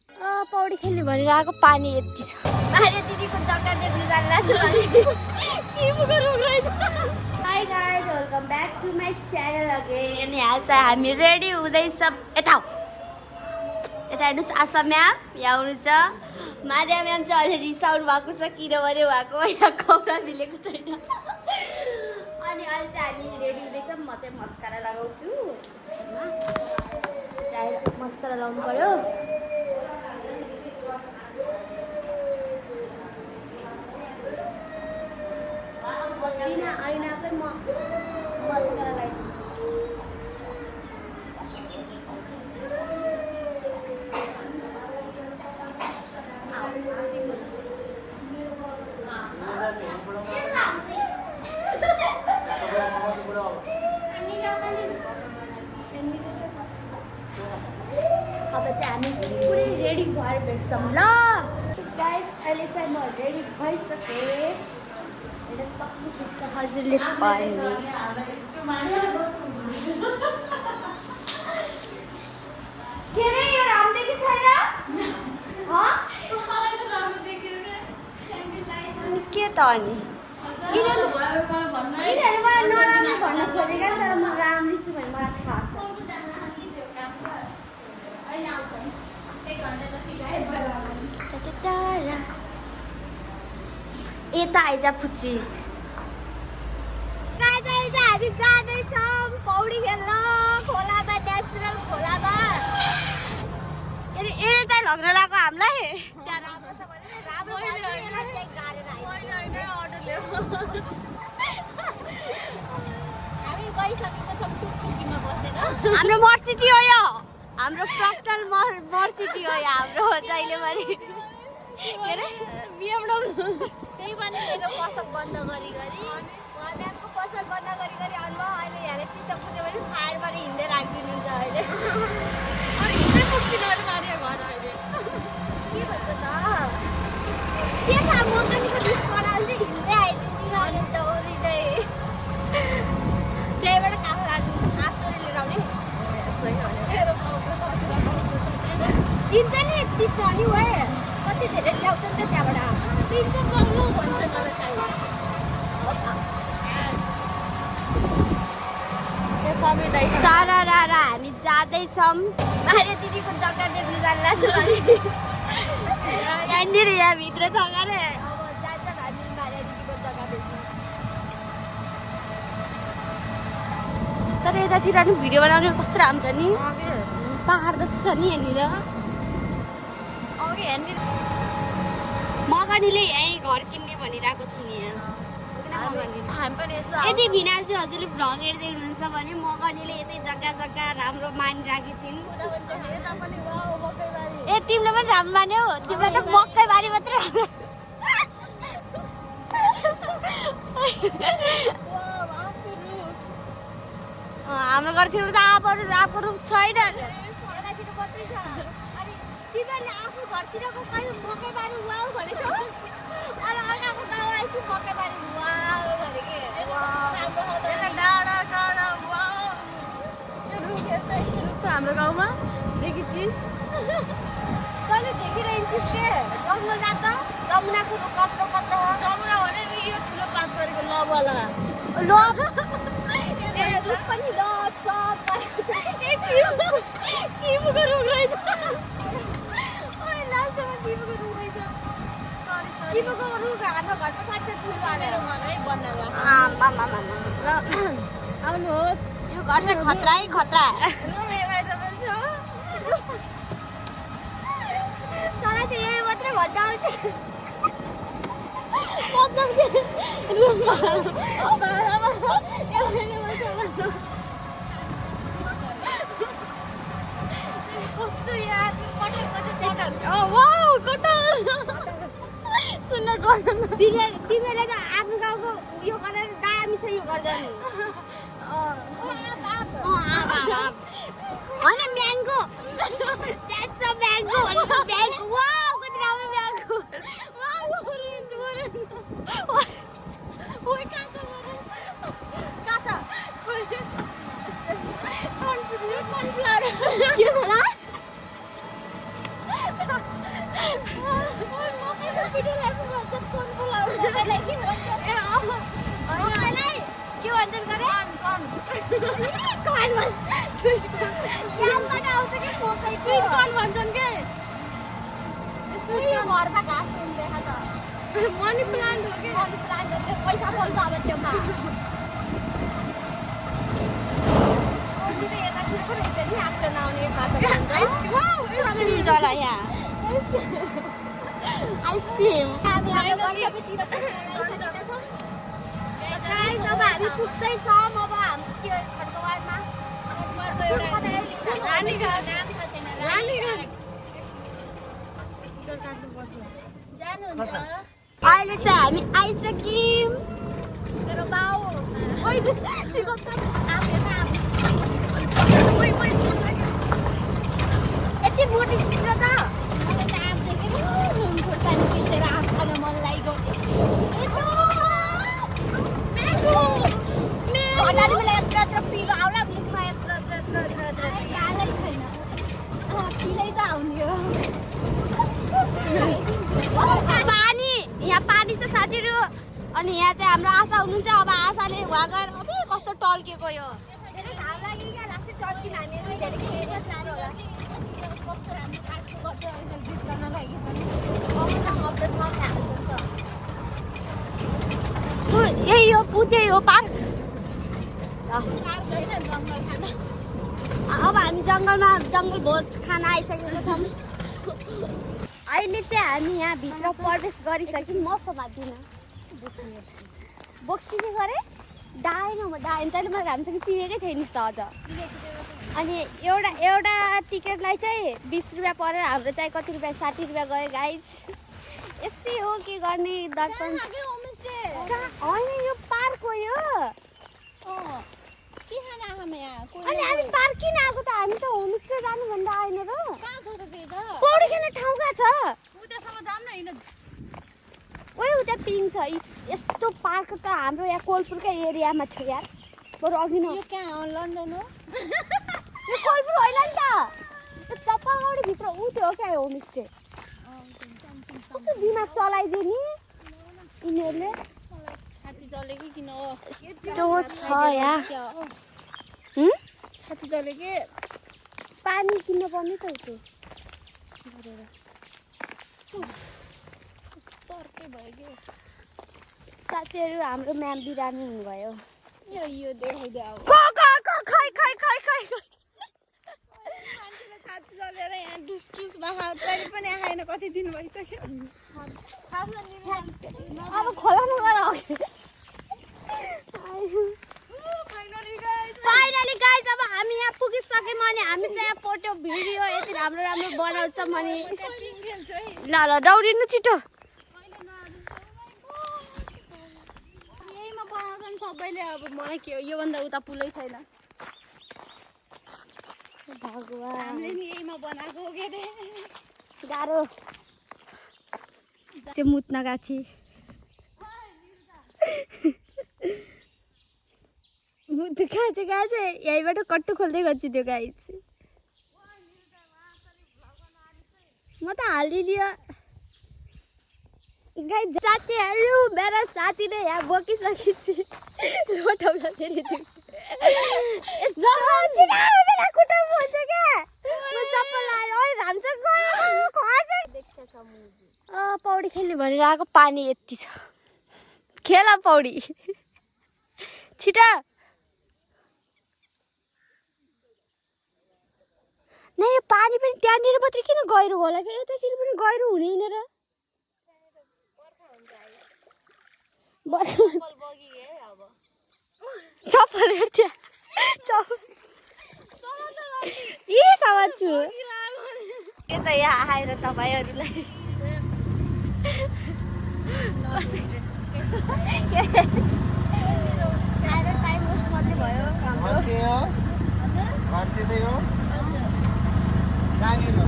पौडी खेल्ने भनेर आएको पानी यति छ। मारिया दिदीको जग्गा देख्नु जानु लाग्छ hi guys welcome back to my channel again. यहाँ चाहिँ हामी रेडी हुँदैछ। यता हेर्नुहोस् आशा म्याम यहाँ हुनुहुन्छ। मारिया म्याम चाहिँ अहिले रिसाउनु भएको छ किनभने उहाँको यहाँ कपडा मिलेको छैन। अनि अहिले चाहिँ हामी रेडी हुँदैछौँ। म चाहिँ मस्कारा लगाउँछु। मस्कारा लगाउनु पर्यो। ऐनाकै मस्कारा लगाइदिन्छु। अब चाहिँ हामी पुरै रेडी भएर भेट्छौँ ल गाइज। अहिले चाहिँ म रेडी भइसकेँ। हजुरले पानी के रे यो राम देखि छैन के त अनि यिनीहरू मलाई नराम्रो भन्न खोजेका तर म राम्री छु भने मलाई थाहा छ। यता आइज फुच्ची। हामी जाँदैछौँ पौडी खेल्न खोलामा, नेचुरल खोलामा। यसले चाहिँ लग्न लगाएको हामीलाई त्यहाँ राम्रो छ भने राम्रो हामी गइसकेको छौँ टुकटुकीमा बसेर। हाम्रो मर्सिटी हो यो, हाम्रो पर्सनल मर्सिटी हो यो हाम्रो जहिले पनि। के अरे BMW त्यही पनि मेरो पसल बन्द गरी म्यामको पसल बन्द गरी आउनु भयो। अहिले यहाँले चित्त पुग्यो भने फायर गरी हिँड्दै राखिदिनुहुन्छ। अहिले हिँड्दै पुग्दिनँ अहिले मारियो घर अहिले के भन्छ त के थाहा मकनीको डिस बनाएर चाहिँ हिँड्दै आइदिन्छु अहिले त ओरिँदै त्यहीबाट काम लाग्नु आचोरी लिएर आउने दिन्छ नि टिप्नु अनि है कति धेरै ल्याउँछ नि त त्यहाँबाट दिन्छ गर्नु भन्छ मलाई सायद। सारा रारा हामी जाँदैछौँ। मारिया दिदीको जग्गा देख्नु जानु लाग्छ यहाँनिर यहाँभित्र छ अरे। अब जान्छ हामी मारिया दिदीको जग्गा देख्नु। तर यतातिर नि भिडियो बनाउने कस्तो राम्रो छ नि, पहाड जस्तो छ नि यहाँनिर। मगनीले यहीँ घर किन्ने भनिरहेको छु नि यहाँ। यदि भिनाल चाहिँ हजुरले भ्लग हेर्दै हुनुहुन्छ भने मगनीले यतै जग्गा राम्रो मानिराखेकी छिन्। ए तिमीले पनि राम्रो मान्यौ, तिमीलाई त मकै बारी मात्रै। हाम्रो घरतिर त आँपको रुख छैन। तिमीहरूले आफ्नो घरतिरको कहिले मकै बारी वाउ भनेछौ अनि अर्काको गाउँ आएपछि मकै बारी वाउ भने के हाम्रो गाउँमा देखि चिज कहिले देखिरहन्छस् के जङ्गल जाँदा जमुनाको रुख कत्रो हो। जमुना भने यो ठुलो पात गरेको लबवाला लब रुख पनि लब सब गरेको छ। किमुको रुख रहेछ किमुको रुख हाम्रो घरको साथी ठुलो हालेर है बनाएर आउनुहोस्। यो घर चाहिँ खतरा है खतरा। तँलाई चाहिँ यही मात्रै भन्न आउँछ कस्तो यार सुन्न तिमीहरूले त आफ्नो गाउँको उयो गरेर दामी छ यो गर्दैन होइन म्याङ्गो म्याङ्गो म्याङ्गो वाउ कति राम्रो म्याङ्गो के होला के भन्छन् गरे श्यामबाट आउँछ कि स्विट भन्छन् के घरमा घाँस देखा त मनी प्लान्ट हो कि मनी प्लान्ट हो त्यो पैसा बोल्छ अब त्योमा आफ्टर आउने बाटो जरा यहाँ आइसक्रिम अब हामी पुग्दैछौँ अब हाम्रो त्यो खड्गवारमा अहिले चाहिँ हामी आइसक्यौँ मेरो बाउ यति मोटी चित्र त आँप खान मन लागेको यत्रो पिरो आउला मुखमा यत्रो छैन पिलै त आउने हो पानी यहाँ पानी छ साथीहरू अनि यहाँ चाहिँ हाम्रो आशा हुनुहुन्छ अब आशाले वहाँ गएर अब कस्तो टल्केको यो यही हो पुथे हो पार्क अब हामी जङ्गल भोज खान आइसकेको छौँ अहिले चाहिँ हामी यहाँ भित्र प्रवेश गरिसक्यौँ म समात्दिन बोक्सिने गरेँ डाएन म डाएन तैँले मलाई हामीसँग चिनेकै छैन त अझ अनि एउटा टिकटलाई चाहिँ 20 रुपियाँ परेर हाम्रो चाहिँ कति रुपियाँ 60 रुपियाँ गयो गाइज यस्तै हो के गर्ने दर्पण होइन यो पार्क हो यो अनि हामी पार्क किन आएको त हामी त होमस्टे जानु भन्दा आएन र पौडी खेल्ने ठाउँ कहाँ छ ओइ उता पिङ छ यस्तो पार्क त हाम्रो यहाँ कोलपुरकै एरियामा थियो यार बरु अघि न यो कहाँ हो लन्डन हो यो कोलपुर होइन नि त त्यो चप्पलगौडीभित्र ऊ त्यो क्या होमस्टे कस्तो दिमाग चलाइदियो नि यिनीहरूले त्यो छ यहाँ छाती जले के पानी किन्न पर्ने त साथीहरू हाम्रो म्याम बिरामी हुनुभयो यो देखाइदियो छाती जलेर यहाँ डुस बाहा तैँले पनि आएन कति दिन भइसक्यो अब खोलामा गएर फाइनली गाइज अब हामी यहाँ पुगिसक्यौँ अनि हामी चाहिँ यहाँ फोटो भिडियो यति राम्रो बनाउँछौँ अनि ल दौडिनु छिटो यहीमा बनाउँछन् सबैले अब मलाई के हो योभन्दा उता पुलै छैन भगवान् हामीले नि यहीमा बनाएको हो के गाह्रो त्यो मुत्न गएको थिएँ कहाँ चाहिँ यहीँबाट कट्टु खोल्दै गर्छु त्यो गाई म त हालिदियो गाई साथीहरू मेरो साथीले यहाँ बोकिसकेपछि रोटाउँदा फेरि पौडी खेल्ने भनेर आएको पानी यति छ खेल पौडी छिटो न यो पानी पनि त्यहाँनिर मात्रै किन गहिरो होला कि यतातिर पनि गहिरो हुँदैन र चप्पल समात्छु यता यहाँ आएर तपाईँहरूलाई आएर टाइम वेस्ट मात्रै भयो हाम्रो